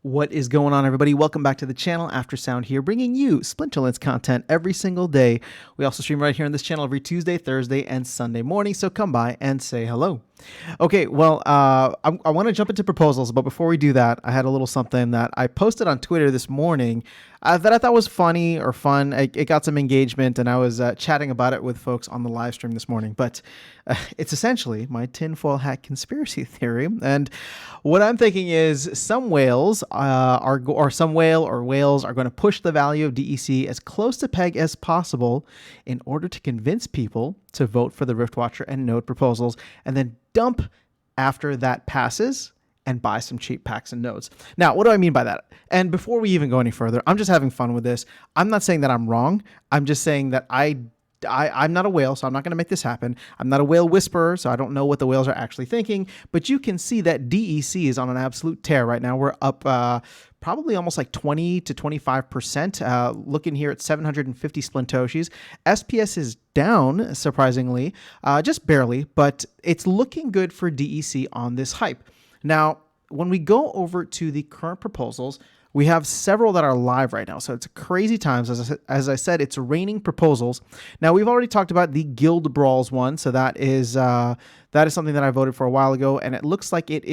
What is going on, everybody? Welcome back to the channel. After Sound here, bringing you Splinterlands content every single day. We also stream right here on this channel every Tuesday, Thursday, and Sunday morning, so come by and say hello. Okay, well, I want to jump into proposals, but before we do that, I had a little something that I posted on Twitter this morning that I thought was funny or fun. It got some engagement, and I was chatting about it with folks on the live stream this morning. But it's essentially my tinfoil hat conspiracy theory. And what I'm thinking is some whales some whale or whales are going to push the value of DEC as close to peg as possible in order to convince people to vote for the Riftwatcher and Node proposals, and then dump after that passes and buy some cheap packs and nodes. Now, what do I mean by that? And before we even go any further, I'm just having fun with this. I'm not saying that I'm wrong. I'm just saying that I'm not a whale, so I'm not going to make this happen. I'm not a whale whisperer, so I don't know what the whales are actually thinking. But you can see that DEC is on an absolute tear right now. We're up probably almost like 20 to 25%. Looking here at 750 Splintoshis. SPS is down, surprisingly, just barely, but it's looking good for DEC on this hype. Now, when we go over to the current proposals, we have several that are live right now. So it's crazy times. As I said, it's raining proposals. Now, we've already talked about the Guild Brawls one. So that is something that I voted for a while ago, and it looks like it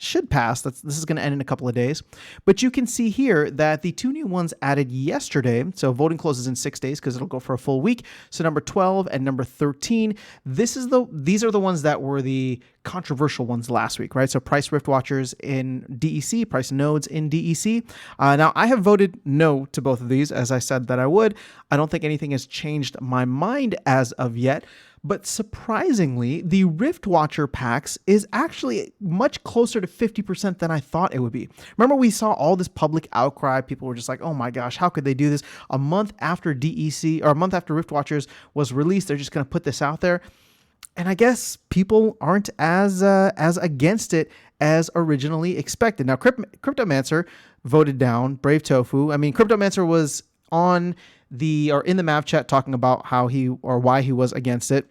should pass. This is going to end in a couple of days. But you can see here that the two new ones added yesterday. So voting closes in 6 days because it'll go for a full week. So number 12 and number 13. These are the ones that were the controversial ones last week, right? So price Rift Watchers in DEC, price nodes in DEC. Now, I have voted no to both of these, as I said that I would. I don't think anything has changed my mind as of yet. But surprisingly, the Rift Watcher packs is actually much closer to 50% than I thought it would be. Remember, we saw all this public outcry. People were just like, oh my gosh, how could they do this? A month after DEC, or a month after Rift Watchers was released, they're just going to put this out there. And I guess people aren't as against it as originally expected. Now, Cryptomancer voted down Brave Tofu. I mean, Cryptomancer was in the Mav chat talking about why he was against it.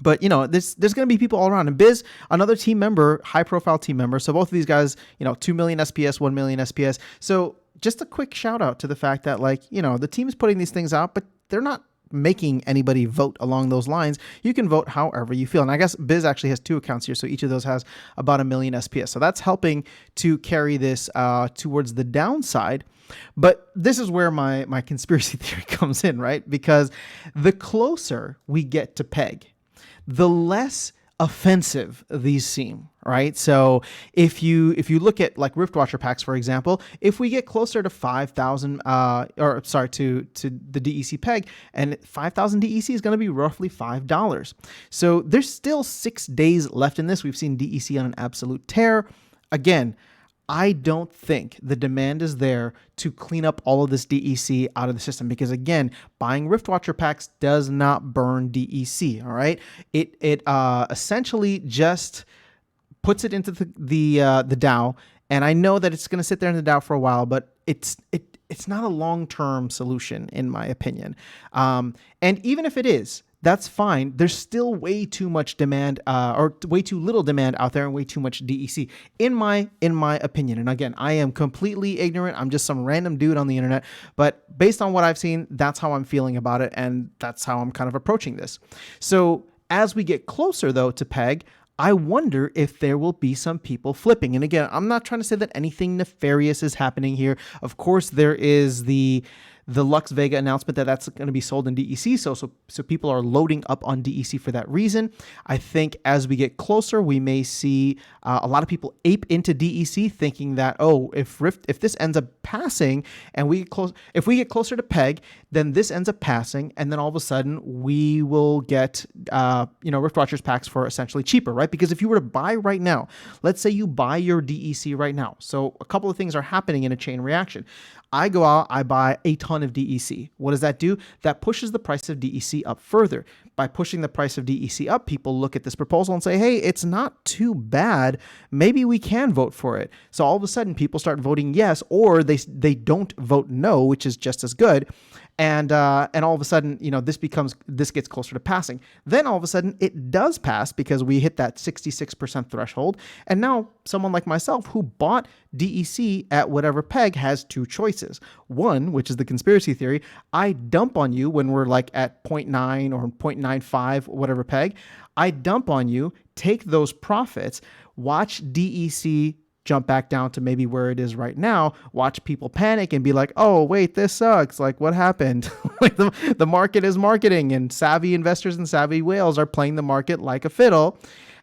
But, there's going to be people all around. And Biz, another team member, high-profile team member. So both of these guys, 2 million SPS, 1 million SPS. So just a quick shout-out to the fact that, the team is putting these things out, but they're not making anybody vote along those lines. You can vote however you feel. And I guess Biz actually has 2 accounts here, so each of those has about 1 million SPS. So that's helping to carry this towards the downside. But this is where my conspiracy theory comes in, right? Because the closer we get to peg, the less offensive these seem, right? So if you look at like Rift Watcher packs, for example, if we get closer to 5,000, to the DEC peg, and 5,000 DEC is going to be roughly $5. So there's still 6 days left in this. We've seen DEC on an absolute tear. Again, I don't think the demand is there to clean up all of this DEC out of the system because, again, buying Rift Watcher packs does not burn DEC, all right? It essentially just puts it into the DAO, and I know that it's going to sit there in the DAO for a while, but it's not a long-term solution, in my opinion. And even if it is, that's fine. There's still way too much demand, or way too little demand out there, and way too much DEC, in my opinion. And again, I am completely ignorant. I'm just some random dude on the internet. But based on what I've seen, that's how I'm feeling about it, and that's how I'm kind of approaching this. So as we get closer, though, to peg, I wonder if there will be some people flipping. And again, I'm not trying to say that anything nefarious is happening here. Of course, there is the Lux Vega announcement that's going to be sold in DEC, so people are loading up on DEC for that reason. I think as we get closer, we may see a lot of people ape into DEC, thinking that, oh, if this ends up passing and if we get closer to peg, then this ends up passing, and then all of a sudden we will get Rift Watchers packs for essentially cheaper, right? Because if you were to buy right now, let's say you buy your DEC right now, so a couple of things are happening in a chain reaction. I go out, I buy a ton of DEC. What does that do? That pushes the price of DEC up further. by pushing the price of DEC up, people look at this proposal and say, hey, it's not too bad. Maybe we can vote for it. So all of a sudden people start voting yes, or they don't vote no, which is just as good. And all of a sudden, this gets closer to passing. Then all of a sudden it does pass because we hit that 66% threshold. And now someone like myself who bought DEC at whatever peg has two choices. One, which is the conspiracy theory, I dump on you when we're like at 0.9 or 0.95, whatever peg. I dump on you, take those profits, watch DEC jump back down to maybe where it is right now, watch people panic and be like, oh, wait, this sucks. Like, what happened? Like the market is marketing, and savvy investors and savvy whales are playing the market like a fiddle.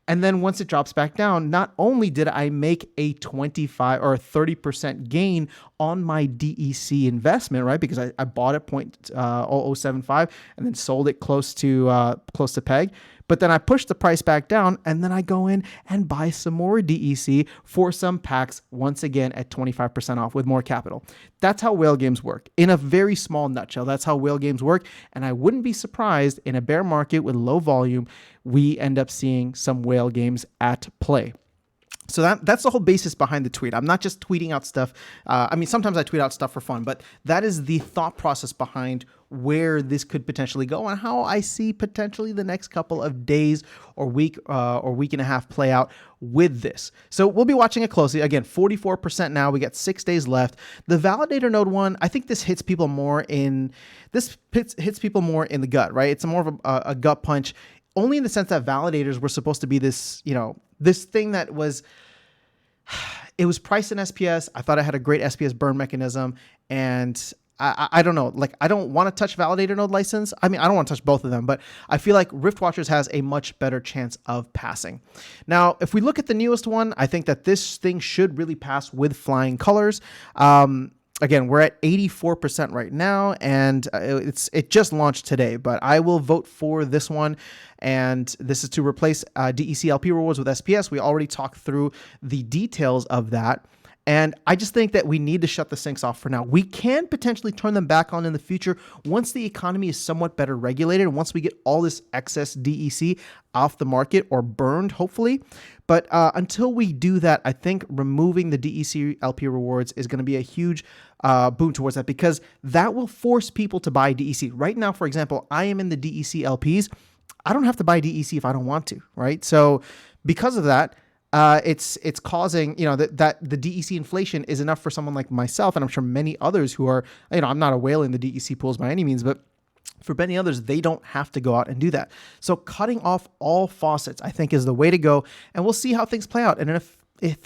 And then once it drops back down, not only did I make a 25 or 30% gain on my DEC investment, right? Because I bought at 0.0075 and then sold it close to peg. But then I push the price back down, and then I go in and buy some more DEC for some packs once again at 25% off with more capital. That's how whale games work. In a very small nutshell, that's how whale games work. And I wouldn't be surprised in a bear market with low volume, we end up seeing some whale games at play. So that's the whole basis behind the tweet. I'm not just tweeting out stuff. Sometimes I tweet out stuff for fun, but that is the thought process behind where this could potentially go and how I see potentially the next couple of days or week and a half play out with this. So we'll be watching it closely. Again, 44% now. We got 6 days left. The validator node one, I think this hits people more in the gut, right? It's more of a gut punch, only in the sense that validators were supposed to be this, this thing that was, it was priced in SPS. I thought it had a great SPS burn mechanism, and I don't know, like, I don't want to touch validator node license. I don't want to touch both of them, but I feel like Rift Watchers has a much better chance of passing. Now, if we look at the newest one, I think that this thing should really pass with flying colors. Again, we're at 84% right now, and it just launched today, but I will vote for this one. And this is to replace DEC LP rewards with SPS. We already talked through the details of that. And I just think that we need to shut the sinks off for now. We can potentially turn them back on in the future once the economy is somewhat better regulated, and once we get all this excess DEC off the market or burned, hopefully. But until we do that, I think removing the DEC LP rewards is going to be a huge boon towards that, because that will force people to buy DEC. Right now, for example, I am in the DEC LPs. I don't have to buy DEC if I don't want to, right? So because of that, it's causing, that the DEC inflation is enough for someone like myself, and I'm sure many others who are, I'm not a whale in the DEC pools by any means, but for many others, they don't have to go out and do that. So cutting off all faucets, I think, is the way to go, and we'll see how things play out. And if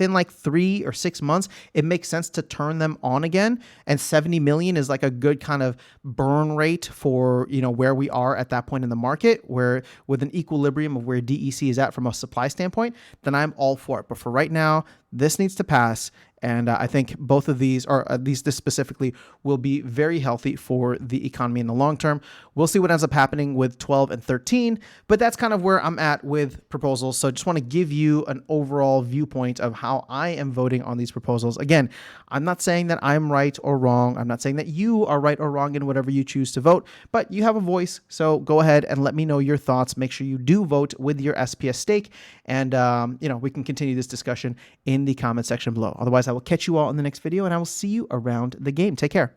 in like 3 or 6 months, it makes sense to turn them on again, and 70 million is like a good kind of burn rate for, where we are at that point in the market, where with an equilibrium of where DEC is at from a supply standpoint, then I'm all for it. But for right now, this needs to pass. And I think both of these, or at least this specifically, will be very healthy for the economy in the long term. We'll see what ends up happening with 12 and 13, but that's kind of where I'm at with proposals. So I just want to give you an overall viewpoint of how I am voting on these proposals. Again, I'm not saying that I'm right or wrong. I'm not saying that you are right or wrong in whatever you choose to vote, but you have a voice. So go ahead and let me know your thoughts. Make sure you do vote with your SPS stake, and we can continue this discussion in the comment section below. Otherwise, I will catch you all in the next video, and I will see you around the game. Take care.